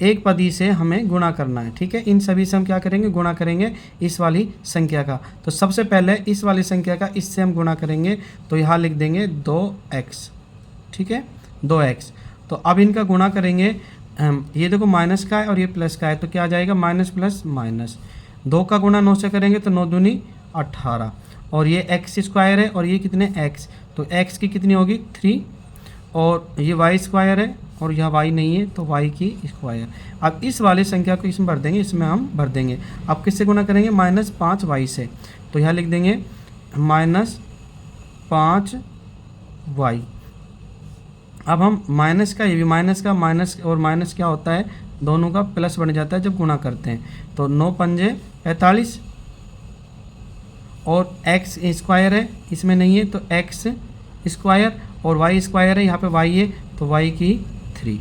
एक पदी से हमें गुणा करना है, ठीक है। इन सभी से हम क्या करेंगे, गुणा करेंगे इस वाली संख्या का। तो सबसे पहले इस वाली संख्या का इससे हम गुणा करेंगे तो यहाँ लिख देंगे 2x, ठीक है, 2x। तो अब इनका गुणा करेंगे, ये देखो माइनस का है और ये प्लस का है तो क्या आ जाएगा, माइनस प्लस माइनस। 2 का गुणा 9 से करेंगे तो 9 दूनी 18, और ये x² है और ये कितने x, तो x की कितनी होगी 3, और ये y² है और यह y नहीं है तो y की स्क्वायर। अब इस वाली संख्या को इसमें भर देंगे, इसमें हम भर देंगे। अब किससे गुणा करेंगे, -5y से, तो यहाँ लिख देंगे -5y। अब हम माइनस का, ये भी माइनस का, माइनस और माइनस क्या होता है, दोनों का प्लस बन जाता है जब गुणा करते हैं, तो 9 पंजे 45, और x² है इसमें नहीं है तो x² और y² है, यहाँ पे y है तो y की 3।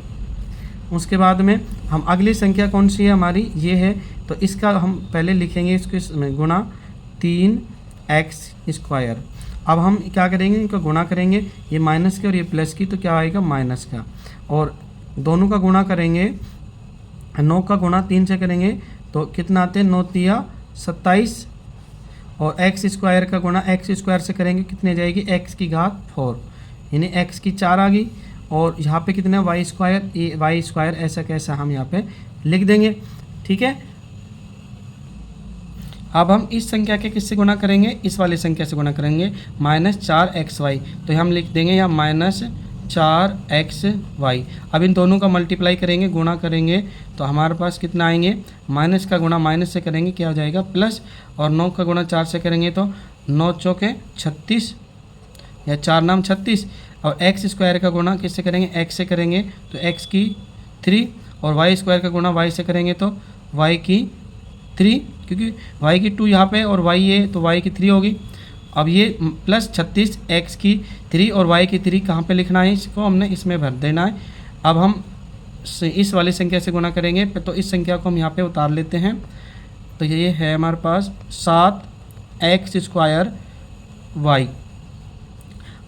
उसके बाद में हम अगली संख्या कौन सी है हमारी, ये है, तो इसका हम पहले लिखेंगे इसको इसमें गुणा 3x²। अब हम क्या करेंगे, इनको गुणा करेंगे, ये माइनस के और ये प्लस की, तो क्या आएगा माइनस का, और दोनों का गुणा करेंगे, 9 का गुणा 3 से करेंगे तो कितना आते हैं, 9 तिया 27, और x² का गुणा x² से करेंगे कितने जाएगी, x की घात 4, यानी x की 4 आ गई, और यहाँ पे कितना y², ये y² ऐसा कैसा हम यहाँ पे लिख देंगे, ठीक है। अब हम इस संख्या के किससे गुणा करेंगे, इस वाली संख्या से गुणा करेंगे, -4xy, तो हम लिख देंगे यहाँ 4xy। अब इन दोनों का मल्टीप्लाई करेंगे, गुणा करेंगे तो हमारे पास कितना आएंगे, माइनस का गुणा माइनस से करेंगे क्या हो जाएगा प्लस, और 9 का गुणा 4 से करेंगे तो 9 चौके 36 या 4 नाम 36। और एक्स स्क्वायर का गुणा किससे करेंगे, एक्स से करेंगे तो एक्स की 3, और वाई स्क्वायर का गुणा वाई से करेंगे तो वाई की 3, क्योंकि वाई की 2 यहाँ पे और वाई है तो वाई की 3 होगी। अब ये प्लस 36 एक्स की 3 और वाई की 3 कहाँ पे लिखना है, इसको हमने इसमें भर देना है। अब हम इस वाली संख्या से गुणा करेंगे तो इस संख्या को हम यहाँ पे उतार लेते हैं, तो ये है हमारे पास 7x स्क्वायर वाई।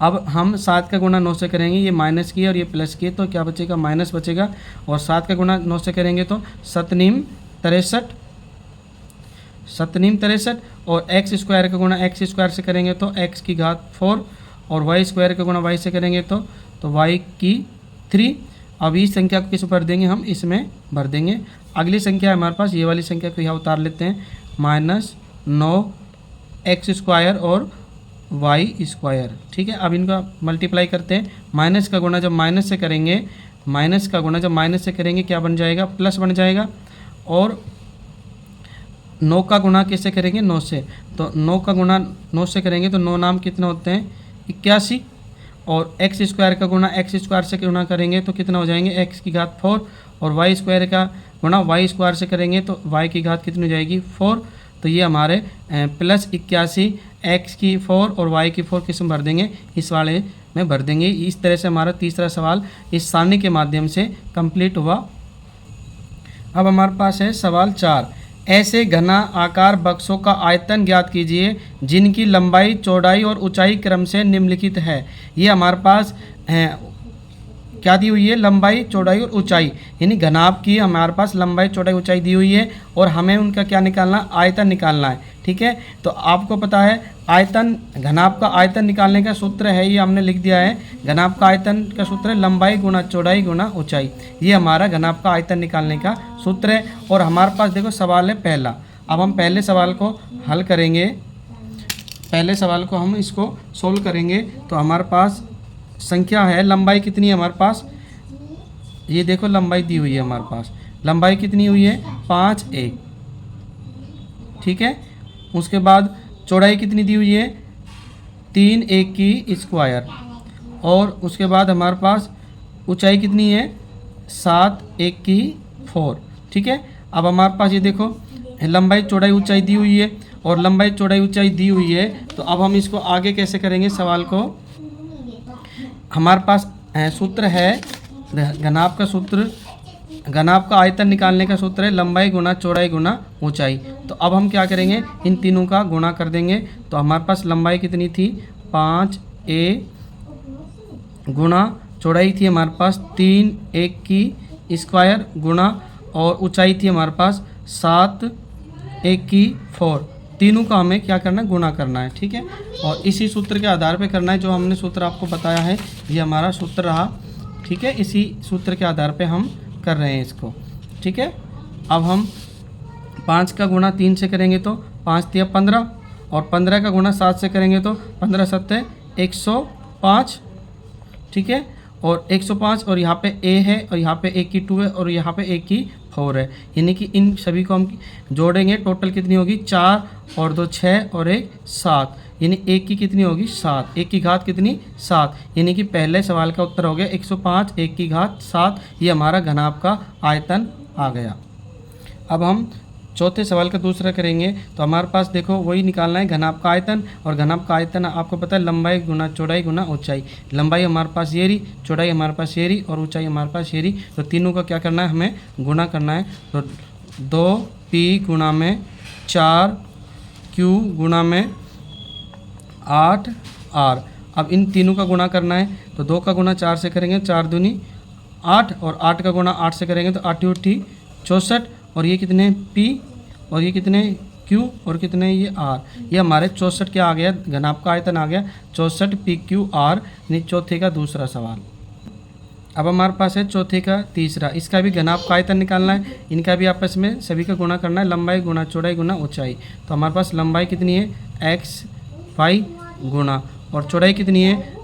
अब हम 7 का गुणा 9 से करेंगे, ये माइनस की और ये प्लस की, तो क्या बचेगा, माइनस बचेगा। और 7 का गुणा 9 से करेंगे तो 7 63, और एक्स स्क्वायर का गुणा एक्स स्क्वायर से करेंगे तो एक्स की घात 4, और वाई स्क्वायर का गुणा वाई से करेंगे तो वाई की 3। अब इस संख्या को किस भर देंगे, हम इसमें भर देंगे। अगली संख्या है हमारे पास, ये वाली संख्या को यहाँ उतार लेते हैं, -9x स्क्वायर और वाई स्क्वायर। ठीक है, अब इनका मल्टीप्लाई करते हैं। माइनस का गुणा जब माइनस से करेंगे, क्या बन जाएगा, प्लस बन जाएगा। और 9 का गुणा किससे करेंगे, 9 से, तो 9 का गुणा 9 से करेंगे तो 9 नाम कितने होते हैं, 81। और एक्स स्क्वायर का गुणा एक्स स्क्वायर से गुणा करेंगे तो कितना हो जाएंगे, एक्स की घात 4। और वाई स्क्वायर का गुणा वाई स्क्वायर से करेंगे तो वाई की घात कितनी हो जाएगी, 4। तो ये हमारे प्लस 81 एक्स की 4 और वाई की 4 किस में भर देंगे, इस वाले में भर देंगे। इस तरह से हमारा तीसरा सवाल इस सारणी के माध्यम से कंप्लीट हुआ। अब हमारे पास है सवाल 4, ऐसे घना आकार बक्सों का आयतन ज्ञात कीजिए जिनकी लंबाई, चौड़ाई और ऊंचाई क्रम से निम्नलिखित है। ये हमारे पास क्या दी हुई है, लंबाई, चौड़ाई और ऊंचाई, यानी घनाभ की हमारे पास लंबाई, चौड़ाई, ऊंचाई दी हुई है और हमें उनका क्या निकालना, आयतन निकालना है। ठीक है, तो आपको पता है आयतन, घनाभ का आयतन निकालने का सूत्र है, ये हमने लिख दिया है। घनाभ का आयतन का सूत्र है लंबाई गुणा चौड़ाई गुणा ऊंचाई, ये हमारा घनाभ का आयतन निकालने का सूत्र है। और हमारे पास देखो सवाल है पहला। अब हम पहले सवाल को हल करेंगे, पहले सवाल को हम इसको सोल्व करेंगे। तो हमारे पास संख्या है, लंबाई कितनी है हमारे पास, ये देखो लंबाई दी हुई है हमारे पास, लंबाई कितनी हुई है, 5a। ठीक है, उसके बाद चौड़ाई कितनी दी हुई है, 3a की स्क्वायर। और उसके बाद हमारे पास ऊंचाई कितनी है, 7a की 4। ठीक है, अब हमारे पास ये देखो लंबाई, चौड़ाई, ऊंचाई दी हुई है, और लंबाई, चौड़ाई, ऊंचाई दी हुई है। तो अब हम इसको आगे कैसे करेंगे सवाल को, हमारे पास सूत्र है घनाभ का सूत्र, घनाभ का आयतन निकालने का सूत्र है लंबाई गुणा चौड़ाई गुणा ऊंचाई। तो अब हम क्या करेंगे, इन तीनों का गुणा कर देंगे। तो हमारे पास लंबाई कितनी थी, 5a गुणा चौड़ाई थी हमारे पास 3a की स्क्वायर गुणा, और ऊंचाई थी हमारे पास 7a की 4। तीनों का हमें क्या करना है, गुणा करना है। ठीक है, और इसी सूत्र के आधार पे करना है, जो हमने सूत्र आपको बताया है ये हमारा सूत्र रहा। ठीक है, इसी सूत्र के आधार पे हम कर रहे हैं इसको। ठीक है, अब हम 5 का गुणा 3 से करेंगे तो 5 तिया 15, और 15 का गुणा 7 से करेंगे तो 15 7 105। ठीक है, और 105, और यहाँ पे a है, और यहाँ पे a की 2 है, और यहाँ पे a की 4 है, यानी कि इन सभी को हम जोड़ेंगे, टोटल कितनी होगी, 4 और 2 6 और 1 7, यानी 1 की कितनी होगी, 7, 1 की घात कितनी, 7, यानी कि पहले सवाल का उत्तर हो गया 105 1 की घात 7। ये हमारा घनाभ का आयतन आ गया। अब हम चौथे सवाल का दूसरा करेंगे। तो हमारे पास देखो वही निकालना है घनाभ का आयतन, और घनाभ का आयतन आपको पता है लंबाई गुना चौड़ाई गुना ऊंचाई। लंबाई हमारे पास ये रही, चौड़ाई हमारे पास ये रही, और ऊंचाई हमारे पास ये रही। तो तीनों का क्या करना है, हमें गुना करना है। तो 2p गुणा में 4q गुणा में 8r। अब इन तीनों का गुणा करना है। तो 2 का गुणा 4 से करेंगे, 4 दूनी 8, और 8 का गुणा 8 से करेंगे तो 8 8 64, और ये कितने p, और ये कितने q, और कितने ये r। ये हमारे 64 क्या आ गया, घनाभ का आयतन आ गया 64 pqr, यानी चौथे का दूसरा सवाल। अब हमारे पास है चौथे का तीसरा, इसका भी घनाभ का आयतन निकालना है। इनका भी आपस में सभी का गुणा करना है, लंबाई गुणा चौड़ाई गुणा ऊंचाई। तो हमारे पास लंबाई कितनी है, x y गुणा, और चौड़ाई कितनी है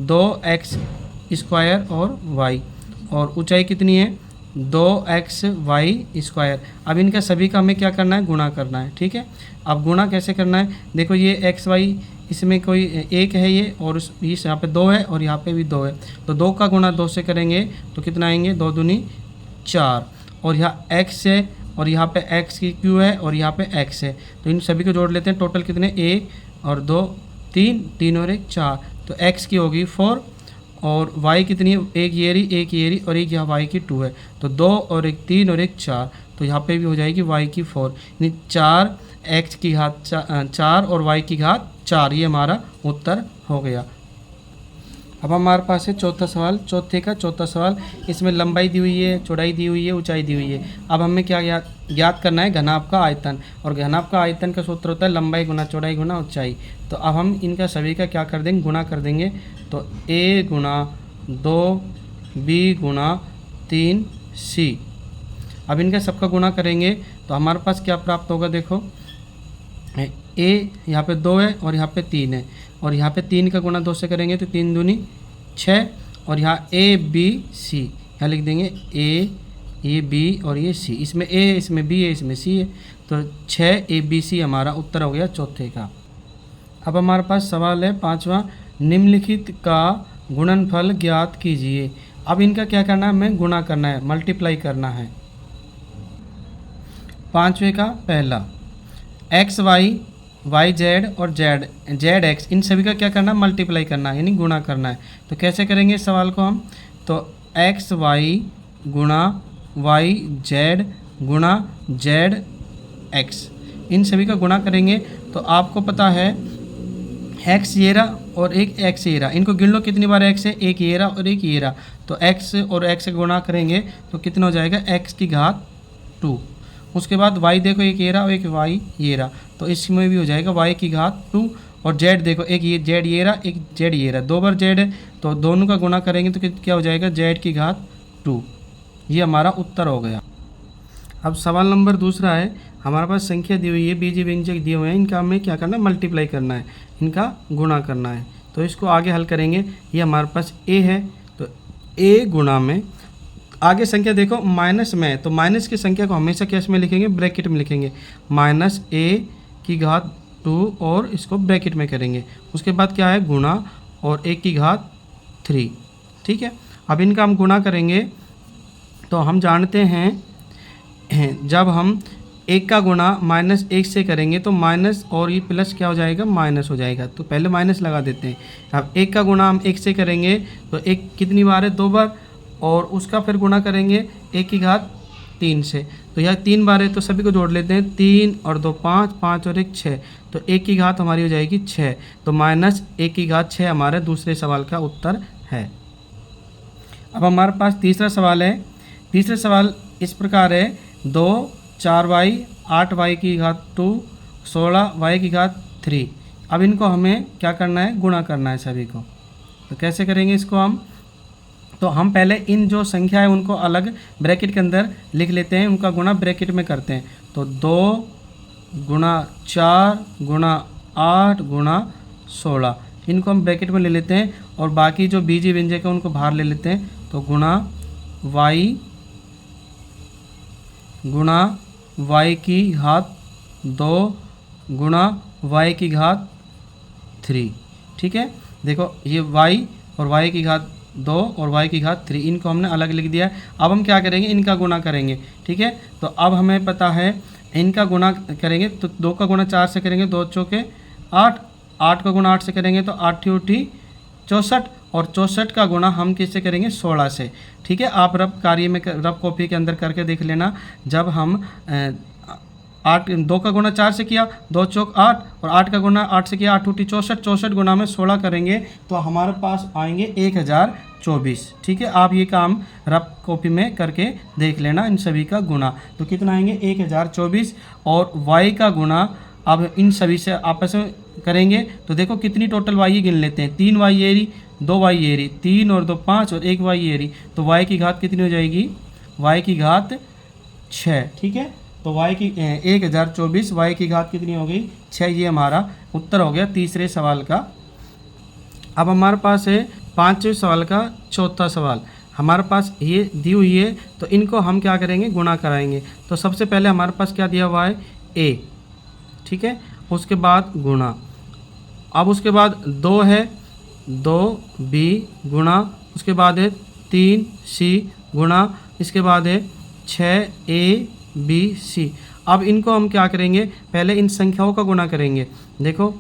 2x स्क्वायर और y, और ऊंचाई कितनी है 2xy²। अब इनका सभी का हमें क्या करना है, गुणा करना है। ठीक है, अब गुणा कैसे करना है, देखो ये xy इसमें कोई एक है ये, और इस यहाँ पे 2 है और यहाँ पे भी 2 है, तो 2 का गुणा 2 से करेंगे तो कितना आएंगे 2 दूनी 4, और यहाँ x है और यहाँ पे x की q है और यहाँ पे x है, तो इन सभी को जोड़ लेते हैं। टोटल कितने 1 और 2 3, 3 और 1 4, तो x की होगी 4 और y कितनी है, एक ये रही और एक यहाँ y की 2 है, तो 2 और 1 3 और 1 4, तो यहाँ पे भी हो जाएगी y की 4, यानी 4 x की घात 4 और y की घात 4, ये हमारा उत्तर हो गया। अब हमारे पास है चौथा सवाल, चौथे का चौथा सवाल। इसमें लंबाई दी हुई है, चौड़ाई दी हुई है, ऊंचाई दी हुई है। अब हमें क्या ज्ञात करना है, घनाभ का आयतन, और घनाभ का आयतन का सूत्र होता है लंबाई गुना चौड़ाई गुना ऊंचाई। तो अब हम इनका सभी का क्या कर देंगे, गुणा कर देंगे। तो a गुणा 2 b गुणा 3 c। अब इनका सबका गुणा करेंगे तो हमारे पास क्या प्राप्त होगा, देखो a यहाँ पे 2 है और यहाँ पे 3 है, और यहाँ पे 3 का गुणा 2 से करेंगे तो 3 दूनी 6, और यहाँ a b c, यहाँ लिख देंगे ये b और ये c, इसमें a इसमें b है इसमें c है, तो 6 ABC हमारा उत्तर हो गया चौथे का। अब हमारे पास सवाल है पांचवा, निम्नलिखित का गुणनफल ज्ञात कीजिए। अब इनका क्या करना है, हमें गुणा करना है, मल्टीप्लाई करना है। पांचवे का पहला एक्स वाई, वाई जेड और जेड एक्स, इन सभी का क्या करना है, मल्टीप्लाई करना है, यानी गुणा करना है। तो कैसे करेंगे इस सवाल को हम, तो एक्स वाई गुणा वाई जेड गुणा जेड एक्स, इन सभी का गुणा करेंगे तो आपको पता है एक्स ये रहा और एक एक्स ये रहा, इनको गिन लो कितनी बार एक्स है, एक ये रहा और एक ये रहा, तो एक्स और एक्स से गुणा करेंगे तो कितना हो जाएगा, एक्स की घात 2। उसके बाद y देखो, एक ये रहा और एक y ये रहा, तो इसमें भी हो जाएगा y की घात 2, और z देखो, एक ये z ये रहा एक z ये रहा, 2 बार z है तो दोनों का गुणा करेंगे तो क्या हो जाएगा, z की घात 2। ये हमारा उत्तर हो गया। अब सवाल नंबर दूसरा है, हमारे पास संख्या दी हुई है, बीजीय व्यंजक दिए हुए हैं, इनका हमें क्या करना है, मल्टीप्लाई करना है, इनका गुणा करना है। तो इसको आगे हल करेंगे। ये हमारे पास a है, तो a गुणा में आगे संख्या देखो माइनस में है, तो माइनस की संख्या को हमेशा कैसे में लिखेंगे, ब्रैकेट में लिखेंगे, माइनस a की घात 2 और इसको ब्रैकेट में करेंगे। उसके बाद क्या है, गुणा और 1 की घात 3। ठीक है, अब इनका हम गुणा करेंगे तो हम जानते हैं जब हम 1 का गुणा -1 से करेंगे तो माइनस और ये प्लस क्या हो जाएगा, माइनस हो जाएगा, तो पहले माइनस लगा देते हैं। अब 1 का गुणा हम 1 से करेंगे तो 1 कितनी बार है, 2 बार, और उसका फिर गुणा करेंगे 1 की घात 3 से, तो यह 3 बार है, तो सभी को जोड़ लेते हैं, 3 और 2 5, 5 और 1 6, तो 1 की घात हमारी हो जाएगी 6, तो -1 की घात 6 हमारे दूसरे सवाल का उत्तर है। अब हमारे पास तीसरा सवाल है। तीसरा सवाल इस प्रकार है, 2 4y 8y की घात 2 16y की घात 3। अब इनको हमें क्या करना है, गुणा करना है सभी को। तो कैसे करेंगे इसको हम, तो हम पहले इन जो संख्या है उनको अलग ब्रैकेट के अंदर लिख लेते हैं, उनका गुणा ब्रैकेट में करते हैं। तो 2 गुणा 4 गुणा 8 गुणा 16, इनको हम ब्रैकेट में ले लेते हैं, और बाकी जो बीजीय व्यंजक है उनको बाहर ले लेते हैं। तो गुणा y की घात 2 गुणा y की घात 3। ठीक है, देखो ये y और y की घात 2 और y की घात 3, इनको हमने अलग लिख दिया। अब हम क्या करेंगे, इनका गुणा करेंगे। ठीक है, तो अब हमें पता है इनका गुणा करेंगे तो 2 का गुणा 4 से करेंगे, 2 चौके 8, 8 का गुणा 8 से करेंगे तो 8 × 64, और 64 का गुणा हम किससे करेंगे, 16 से। ठीक है, आप रफ कार्य में रफ कॉपी के अंदर करके देख लेना, जब हम 2 का गुणा 4 से किया, 2 चौक 8, और 8 का गुणा 8 से किया, 8 × 64, 64 गुणा में 16 करेंगे तो हमारे पास आएंगे 1024। ठीक है, आप ये काम रफ कॉपी में करके देख लेना, इन सभी का गुणा तो कितना आएंगे 1024, और y का गुणा अब इन सभी से आपस में करेंगे तो देखो कितनी टोटल y गिन लेते हैं, 3y ये रही, 2y ये रही, 3 और 2 5 और 1y ये रही, तो y की घात कितनी हो जाएगी, y की घात 6। ठीक है, तो y की 1024, y की घात कितनी हो गई, 6, ये हमारा उत्तर हो गया तीसरे सवाल का। अब हमारे पास है पाँचवें सवाल का चौथा सवाल हमारे पास ये दी हुई है, तो इनको हम क्या करेंगे, गुणा कराएंगे। तो सबसे पहले हमारे पास क्या दिया हुआ है, ए, ठीक है, उसके बाद गुणा, अब उसके बाद 2 है, 2b गुणा, उसके बाद है 3c गुणा, इसके बाद है 6abc। अब इनको हम क्या करेंगे, पहले इन संख्याओं का गुणा करेंगे। देखो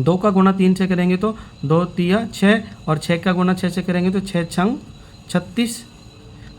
2 का गुणा 3 से करेंगे तो 2 तिया 6, और 6 का गुणा 6 से करेंगे तो 6 छंग 36,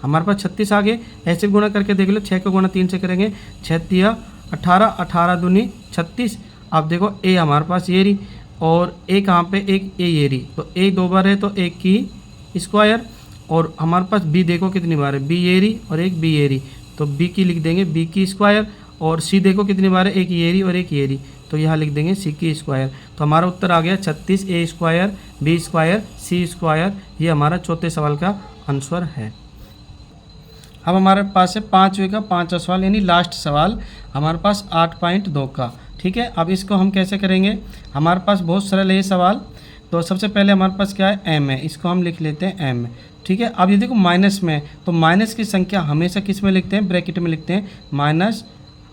हमारे पास 36 आ गए। ऐसे गुणा करके देख लो, 6 का गुणा 3 से करेंगे 6 तिया 18, 18 दूनी 36। अब देखो ए हमारे पास ये रही, और ए कहाँ पे, एक ए ये रही, तो ए 2 बार है तो एक की स्क्वायर, और हमारे पास बी देखो कितनी बार है, बी ये रही और एक बी ये रही, तो बी की लिख देंगे बी की स्क्वायर, और सी देखो कितनी बार है, एक ये रही और एक ये रही, तो यहाँ लिख देंगे सी की स्क्वायर। तो हमारा उत्तर आ गया 36 ए स्क्वायर बी स्क्वायर सी स्क्वायर। ये हमारा चौथे सवाल का आंसर है। अब हमारे पास है पाँचवें का पाँचवा सवाल, यानी लास्ट सवाल हमारे पास 8.2 का, ठीक है। अब इसको हम कैसे करेंगे, हमारे पास बहुत सरल है ये सवाल। तो सबसे पहले हमारे पास क्या है, एम है, इसको हम लिख लेते हैं एम, ठीक है। अब ये देखो माइनस में, तो माइनस की संख्या हमेशा किस में लिखते हैं, ब्रैकेट में लिखते हैं,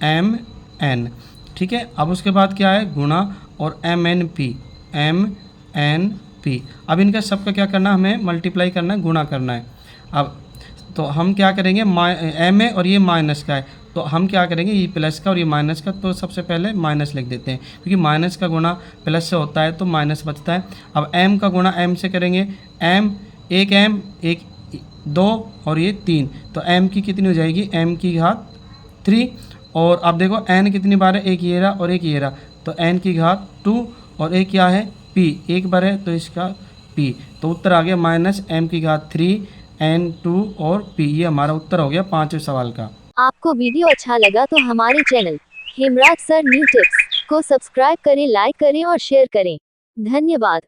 -mn, ठीक है। अब उसके बाद क्या है, गुणा, और mnp। अब इनका सबका क्या करना है, हमें मल्टीप्लाई करना है, गुणा करना है। अब तो हम क्या करेंगे, एम है और ये माइनस का है, तो हम क्या करेंगे, ये प्लस का और ये माइनस का, तो सबसे पहले माइनस लिख देते हैं, क्योंकि माइनस का गुणा प्लस से होता है तो माइनस बचता है। अब m का गुणा m से करेंगे, m एक 2 और ये 3, तो m की कितनी हो जाएगी, m की घात 3, और अब देखो n कितनी बार है, एक ये रहा और एक ये रहा, तो n की घात 2, और एक क्या है p, एक बार है तो इसका p, तो उत्तर आ गया -m की घात 3 n2 और p। ये हमारा उत्तर हो गया पाँचवें सवाल का। आपको वीडियो अच्छा लगा तो हमारे channel Hemraj sir new tips को सब्सक्राइब करें, लाइक करें और शेयर करें। धन्यवाद।